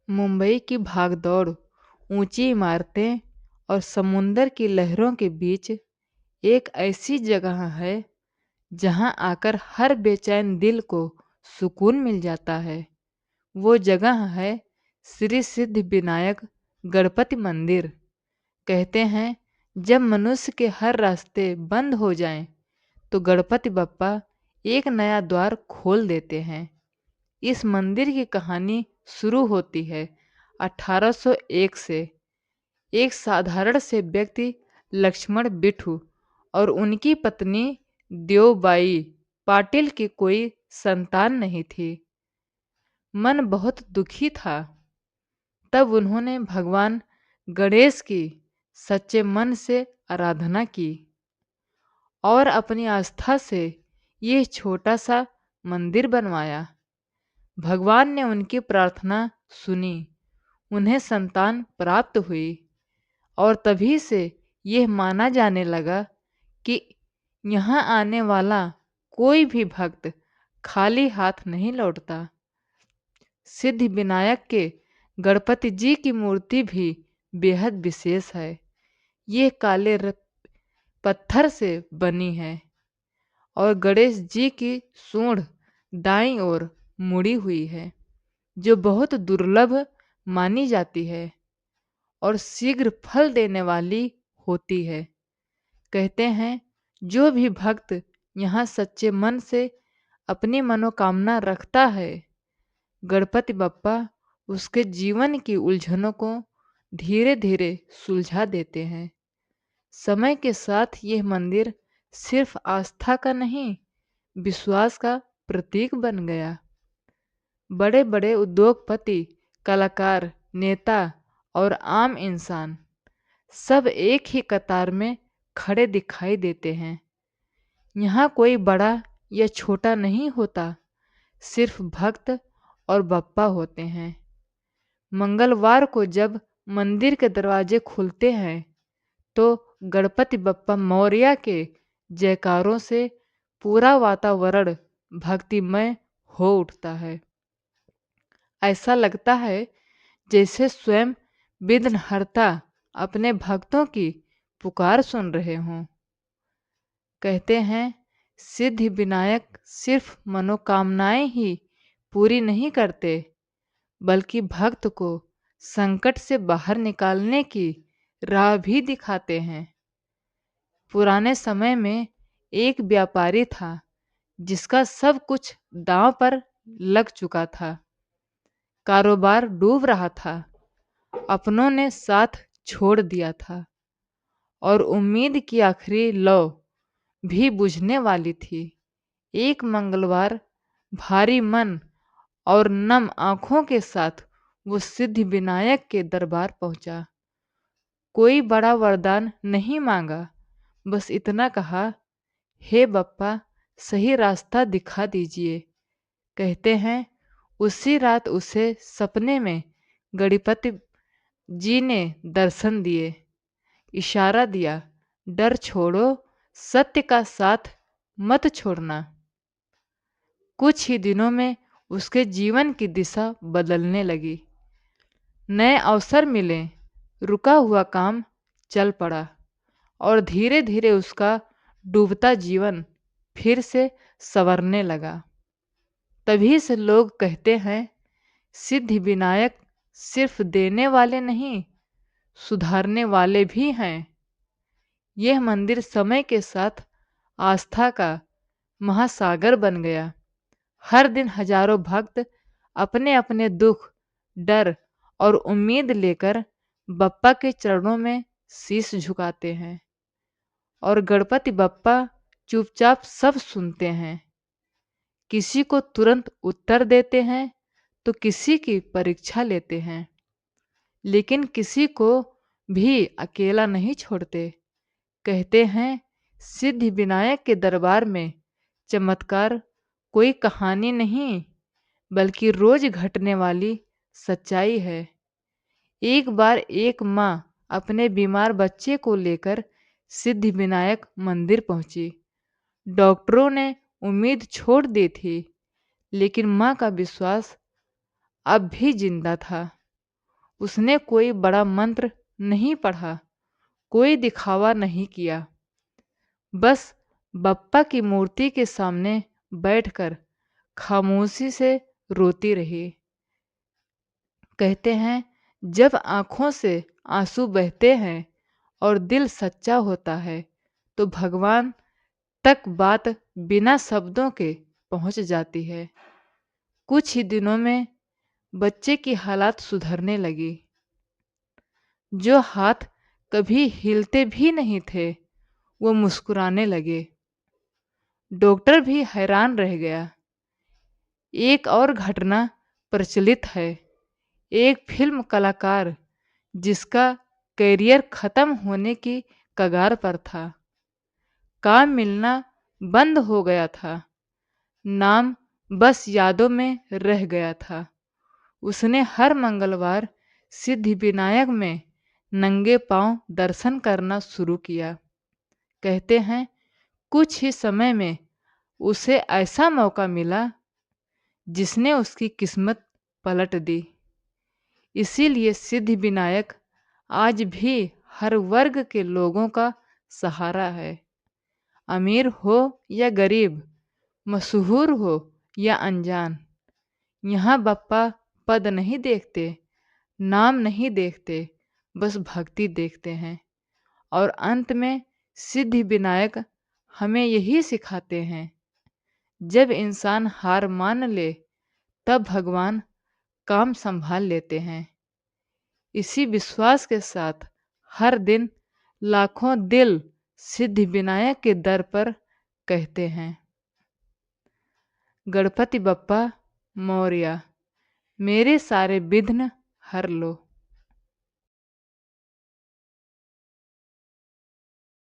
मुंबई की भागदौड़, ऊंची इमारतें और समुंदर की लहरों के बीच एक ऐसी जगह है जहां आकर हर बेचैन दिल को सुकून मिल जाता है। वो जगह है श्री सिद्धि विनायक गणपति मंदिर। कहते हैं जब मनुष्य के हर रास्ते बंद हो जाएं, तो गणपति बप्पा एक नया द्वार खोल देते हैं। इस मंदिर की कहानी शुरू होती है 1801 से। एक साधारण से व्यक्ति लक्ष्मण बिठू और उनकी पत्नी देवबाई पाटिल की कोई संतान नहीं थी। मन बहुत दुखी था। तब उन्होंने भगवान गणेश की सच्चे मन से आराधना की और अपनी आस्था से यह छोटा सा मंदिर बनवाया। भगवान ने उनकी प्रार्थना सुनी, उन्हें संतान प्राप्त हुई और तभी से यह माना जाने लगा कि यहाँ आने वाला कोई भी भक्त खाली हाथ नहीं लौटता। सिद्धि विनायक के गणपति जी की मूर्ति भी बेहद विशेष है। ये काले पत्थर से बनी है और गणेश जी की सूंड दाईं ओर मुड़ी हुई है, जो बहुत दुर्लभ मानी जाती है और शीघ्र फल देने वाली होती है। कहते हैं जो भी भक्त यहाँ सच्चे मन से अपनी मनोकामना रखता है, गणपति बप्पा उसके जीवन की उलझनों को धीरे धीरे सुलझा देते हैं। समय के साथ यह मंदिर सिर्फ आस्था का नहीं, विश्वास का प्रतीक बन गया। बड़े बड़े उद्योगपति, कलाकार, नेता और आम इंसान सब एक ही कतार में खड़े दिखाई देते हैं। यहाँ कोई बड़ा या छोटा नहीं होता, सिर्फ भक्त और बप्पा होते हैं। मंगलवार को जब मंदिर के दरवाजे खुलते हैं, तो गणपति बप्पा मौर्य के जयकारों से पूरा वातावरण भक्तिमय हो उठता है। ऐसा लगता है जैसे स्वयं विघ्नहर्ता अपने भक्तों की पुकार सुन रहे हों। कहते हैं सिद्धि विनायक सिर्फ मनोकामनाएं ही पूरी नहीं करते, बल्कि भक्त को संकट से बाहर निकालने की राह भी दिखाते हैं। पुराने समय में एक व्यापारी था जिसका सब कुछ दांव पर लग चुका था। कारोबार डूब रहा था, अपनों ने साथ छोड़ दिया था और उम्मीद की आखिरी लौ भी बुझने वाली थी। एक मंगलवार भारी मन और नम आंखों के साथ वो सिद्धि विनायक के दरबार पहुंचा। कोई बड़ा वरदान नहीं मांगा, बस इतना कहा, हे बप्पा सही रास्ता दिखा दीजिए। कहते हैं उसी रात उसे सपने में गणपति जी ने दर्शन दिए, इशारा दिया, डर छोड़ो, सत्य का साथ मत छोड़ना। कुछ ही दिनों में उसके जीवन की दिशा बदलने लगी। नए अवसर मिले, रुका हुआ काम चल पड़ा और धीरे धीरे उसका डूबता जीवन फिर से संवरने लगा। तभी से लोग कहते हैं सिद्धि विनायक सिर्फ देने वाले नहीं, सुधारने वाले भी हैं। यह मंदिर समय के साथ आस्था का महासागर बन गया। हर दिन हजारों भक्त अपने अपने दुख, डर और उम्मीद लेकर बप्पा के चरणों में शीश झुकाते हैं और गणपति बप्पा चुपचाप सब सुनते हैं। किसी को तुरंत उत्तर देते हैं, तो किसी की परीक्षा लेते हैं, लेकिन किसी को भी अकेला नहीं छोड़ते। कहते हैं सिद्धि विनायक के दरबार में चमत्कार कोई कहानी नहीं, बल्कि रोज घटने वाली सच्चाई है। एक बार एक माँ अपने बीमार बच्चे को लेकर सिद्धि विनायक मंदिर पहुंची। डॉक्टरों ने उम्मीद छोड़ दी थी, लेकिन माँ का विश्वास अब भी जिंदा था। उसने कोई बड़ा मंत्र नहीं पढ़ा, कोई दिखावा नहीं किया। बस बप्पा की मूर्ति के सामने बैठकर खामोशी से रोती रही। कहते हैं, जब आँखों से आँसू बहते हैं और दिल सच्चा होता है, तो भगवान तक बात बिना शब्दों के पहुँच जाती है। कुछ ही दिनों में बच्चे की हालात सुधरने लगी। जो हाथ कभी हिलते भी नहीं थे, वो मुस्कुराने लगे। डॉक्टर भी हैरान रह गया। एक और घटना प्रचलित है। एक फिल्म कलाकार जिसका करियर खत्म होने की कगार पर था, काम मिलना बंद हो गया था, नाम बस यादों में रह गया था। उसने हर मंगलवार सिद्धिविनायक में नंगे पांव दर्शन करना शुरू किया। कहते हैं, कुछ ही समय में उसे ऐसा मौका मिला जिसने उसकी किस्मत पलट दी। इसीलिए सिद्धिविनायक आज भी हर वर्ग के लोगों का सहारा है। अमीर हो या गरीब, मशहूर हो या अनजान, यहाँ बप्पा पद नहीं देखते, नाम नहीं देखते, बस भक्ति देखते हैं। और अंत में सिद्धिविनायक हमें यही सिखाते हैं, जब इंसान हार मान ले, तब भगवान काम संभाल लेते हैं। इसी विश्वास के साथ हर दिन लाखों दिल सिद्धिविनायक के दर पर कहते हैं, गणपति बप्पा मौर्या, मेरे सारे विघ्न हर लो।